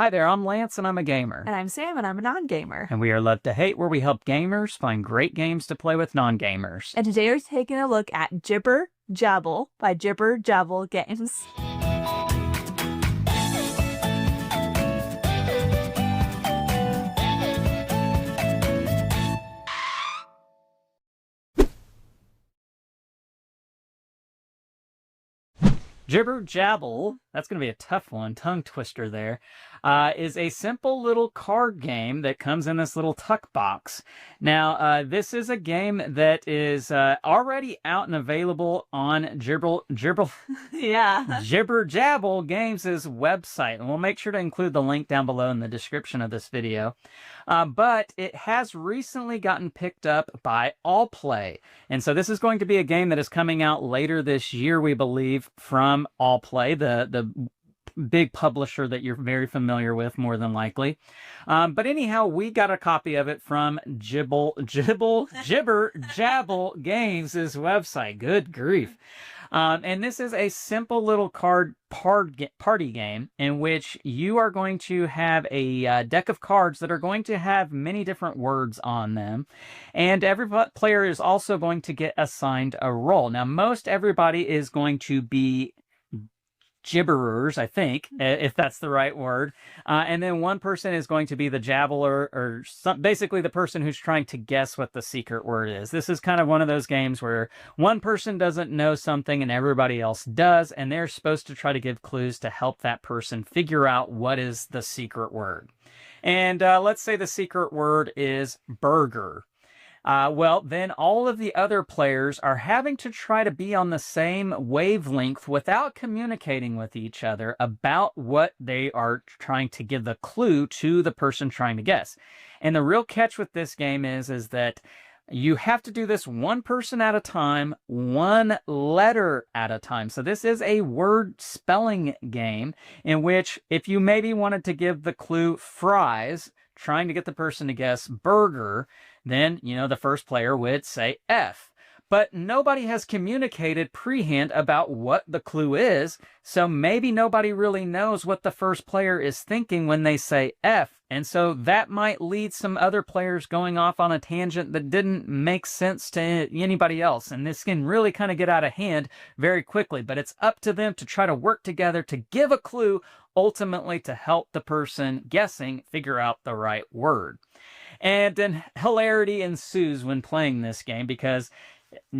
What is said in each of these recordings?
Hi there, I'm Lance and I'm a gamer. And I'm Sam and I'm a non-gamer. And we are Love to Hate, where we help gamers find great games to play with non-gamers. And today we're taking a look at Jibber Jabble by Jibber Jabble Games. Jibber Jabble, that's going to be a tough one, tongue twister there, is a simple little card game that comes in this little tuck box. Now, this is a game that is already out and available on Jibber Jabble Games' website. And we'll make sure to include the link down below in the description of this video. But it has recently gotten picked up by AllPlay. And so this is going to be a game that is coming out later this year, we believe, from AllPlay, the big publisher that you're very familiar with, more than likely. But anyhow, we got a copy of it from Jibber Jabble Games' website. Good grief. And this is a simple little party game in which you are going to have a deck of cards that are going to have many different words on them. And every player is also going to get assigned a role. Now, most everybody is going to be gibberers, I think, if that's the right word. And then one person is going to be the jabbler, or basically the person who's trying to guess what the secret word is. This is kind of one of those games where one person doesn't know something and everybody else does, and they're supposed to try to give clues to help that person figure out what is the secret word. And let's say the secret word is burger. Well, then all of the other players are having to try to be on the same wavelength without communicating with each other about what they are trying to give the clue to the person trying to guess. And the real catch with this game is that you have to do this one person at a time, one letter at a time. So this is a word spelling game in which if you maybe wanted to give the clue fries, trying to get the person to guess burger, then, the first player would say F. But nobody has communicated prehand about what the clue is, so maybe nobody really knows what the first player is thinking when they say F. And so that might lead some other players going off on a tangent that didn't make sense to anybody else. And this can really kind of get out of hand very quickly. But it's up to them to try to work together to give a clue, ultimately to help the person guessing figure out the right word. And then hilarity ensues when playing this game because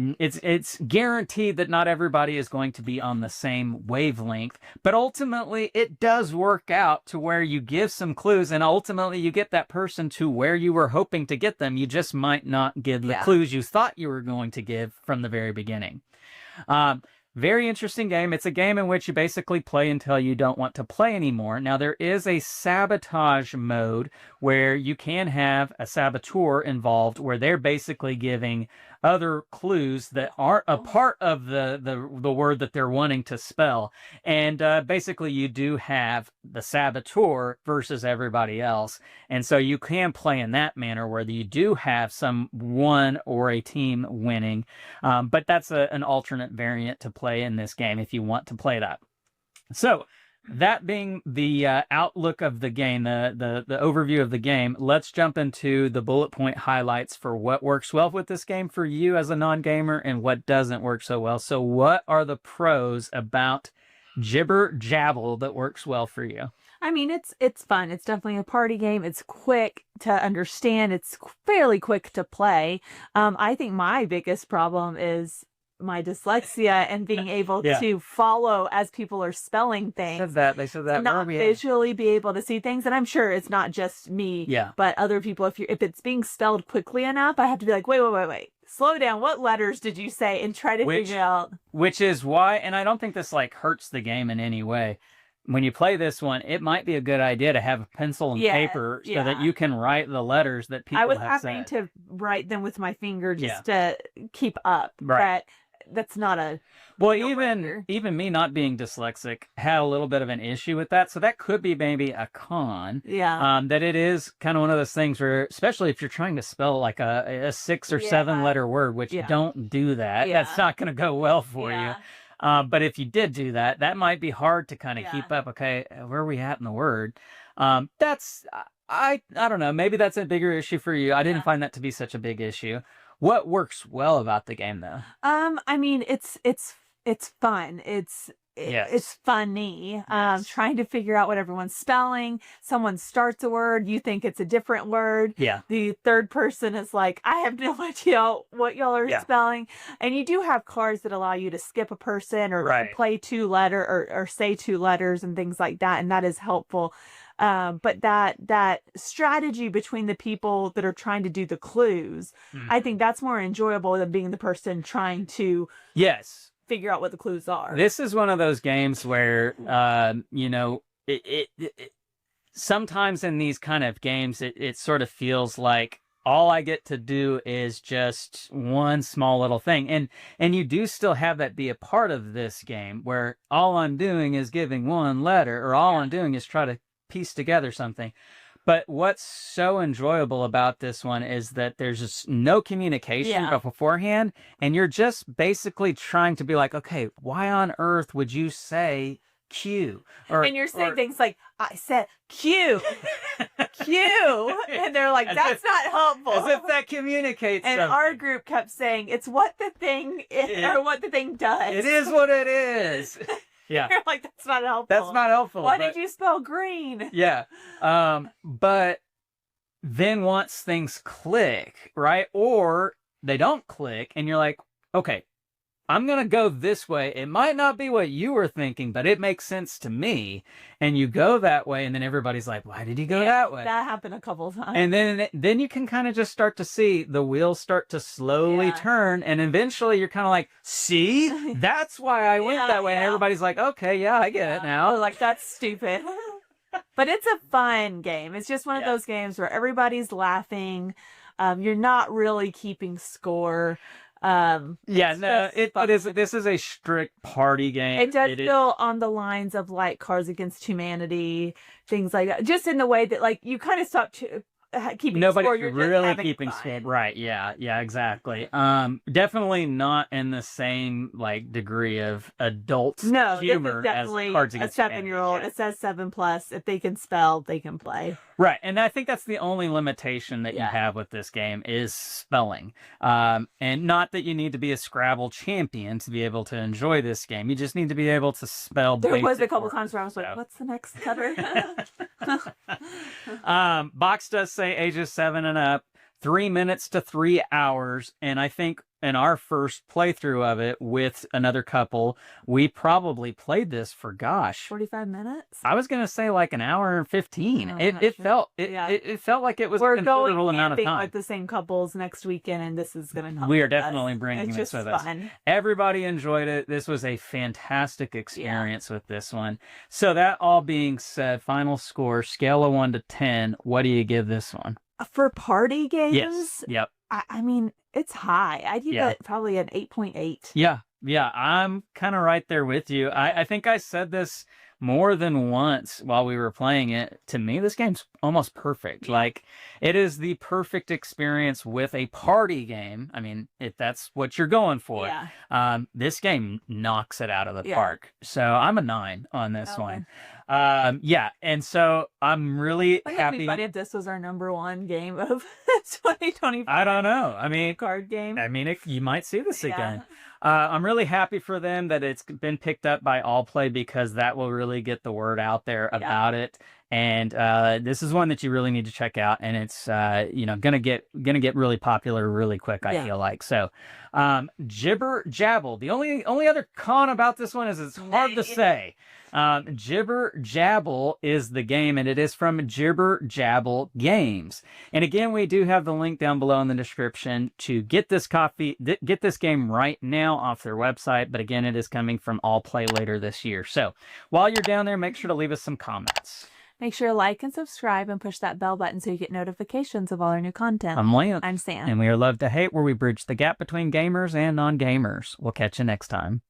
it's guaranteed that not everybody is going to be on the same wavelength, but ultimately it does work out to where you give some clues and ultimately you get that person to where you were hoping to get them. You just might not give the clues you thought you were going to give from the very beginning. Very interesting game. It's a game in which you basically play until you don't want to play anymore. Now, there is a sabotage mode where you can have a saboteur involved where they're basically giving other clues that aren't a part of the word that they're wanting to spell. And basically, you do have the saboteur versus everybody else. And so you can play in that manner where you do have someone or a team winning. But that's an alternate variant to play in this game if you want to play that. So that being the outlook of the game, the overview of the game, let's jump into the bullet point highlights for what works well with this game for you as a non-gamer and what doesn't work so well. So what are the pros about Jibber Jabble that works well for you? I mean, it's fun. It's definitely a party game. It's quick to understand. It's fairly quick to play. I think my biggest problem is my dyslexia and being able to follow as people are spelling things. They said that not visually be able to see things, and I'm sure it's not just me, but other people. If it's being spelled quickly enough, I have to be like, wait, slow down. What letters did you say? And try to figure out. Which is why, and I don't think this hurts the game in any way. When you play this one, it might be a good idea to have a pencil and paper so that you can write the letters that people have said. I was having to write them with my finger just to keep up. Right. But that's not a... Well, even me not being dyslexic had a little bit of an issue with that. So that could be maybe a con. Yeah. That it is kind of one of those things where, especially if you're trying to spell like a 6 or 7 letter word, which don't do that. That's not going to go well for you. But if you did do that, that might be hard to kind of Yeah. keep up. Okay, where are we at in the word? That's I don't know. Maybe that's a bigger issue for you. I didn't Yeah. find that to be such a big issue. What works well about the game, though? I mean, it's fun. It's Yes. funny. Yes. Trying to figure out what everyone's spelling. Someone starts a word, you think it's a different word. Yeah. The third person is like, I have no idea what y'all are Yeah. spelling. And you do have cards that allow you to skip a person or Right. play two letter or say two letters and things like that, and that is helpful. But that strategy between the people that are trying to do the clues, I think that's more enjoyable than being the person trying to Yes. figure out what the clues are. This is one of those games where, you know, sometimes in these kind of games, it sort of feels like all I get to do is just one small little thing. And you do still have that be a part of this game where all I'm doing is giving one letter, or all I'm doing is try to piece together something. But what's so enjoyable about this one is that there's just no communication beforehand, and you're just basically trying to be like, okay, why on earth would you say Q? And you're saying things like, I said Q, Q, and they're like, that's not helpful. As if that communicates and something. our group kept saying, it's what the thing is, or what the thing does. It is what it is. Yeah. You're like, that's not helpful. That's not helpful. Why did you spell green? Yeah. But then once things click, right? Or they don't click, and you're like, okay, I'm going to go this way. It might not be what you were thinking, but it makes sense to me. And you go that way, and then everybody's like, why did you go that way? That happened a couple of times. And then you can kind of just start to see the wheels start to slowly turn, and eventually you're kind of like, see? That's why I went that way. And everybody's like, okay, yeah, I get it now. Like, that's stupid. But it's a fun game. It's just one of those games where everybody's laughing. You're not really keeping score. This is a strict party game. It does feel on the lines of like Cards Against Humanity, things like that. Just in the way that like you kind of stop keeping score. Nobody's You're really just keeping score. Right. Yeah, exactly. Definitely not in the same like degree of adult humor as Cards Against Humanity. A 7-year-old. It says 7+. If they can spell, they can play. Right, and I think that's the only limitation that you have with this game is spelling. And not that you need to be a Scrabble champion to be able to enjoy this game. You just need to be able to spell. There was a couple times where I was like, what's the next letter? Box does say ages 7 and up, 3 minutes to 3 hours, and I think in our first playthrough of it with another couple, we probably played this for 45 minutes. I was gonna say like an hour and 15. It felt like it was a considerable amount of time. With the same couples next weekend, and this is gonna come. We are definitely bringing this with us. Fun. Everybody enjoyed it. This was a fantastic experience with this one. So that all being said, final score, scale of 1 to 10. What do you give this one? For party games? Yes. Yep. I mean, it's high. I'd give it probably an 8.8. Yeah. I'm kind of right there with you. I think I said this more than once while we were playing it. To me, this game's almost perfect. Like, it is the perfect experience with a party game. I mean, if that's what you're going for. This game knocks it out of the park. So I'm a 9 on this one. And so I'm really happy. It'd be funny if this was our number 1 game of 2025. I don't know. I mean, card game. I mean, you might see this again. I'm really happy for them that it's been picked up by All Play, because that will really get the word out there about it. And this is one that you really need to check out, and it's gonna get really popular really quick. I feel like so. Jibber Jabble. The only other con about this one is it's hard to say. Jibber Jabble is the game, and it is from Jibber Jabble Games. And again, we do have the link down below in the description to get this game right now off their website. But again, it is coming from All Play later this year. So while you're down there, make sure to leave us some comments. Make sure to like and subscribe and push that bell button so you get notifications of all our new content. I'm Lance. I'm Sam. And we are Love to Hate, where we bridge the gap between gamers and non-gamers. We'll catch you next time.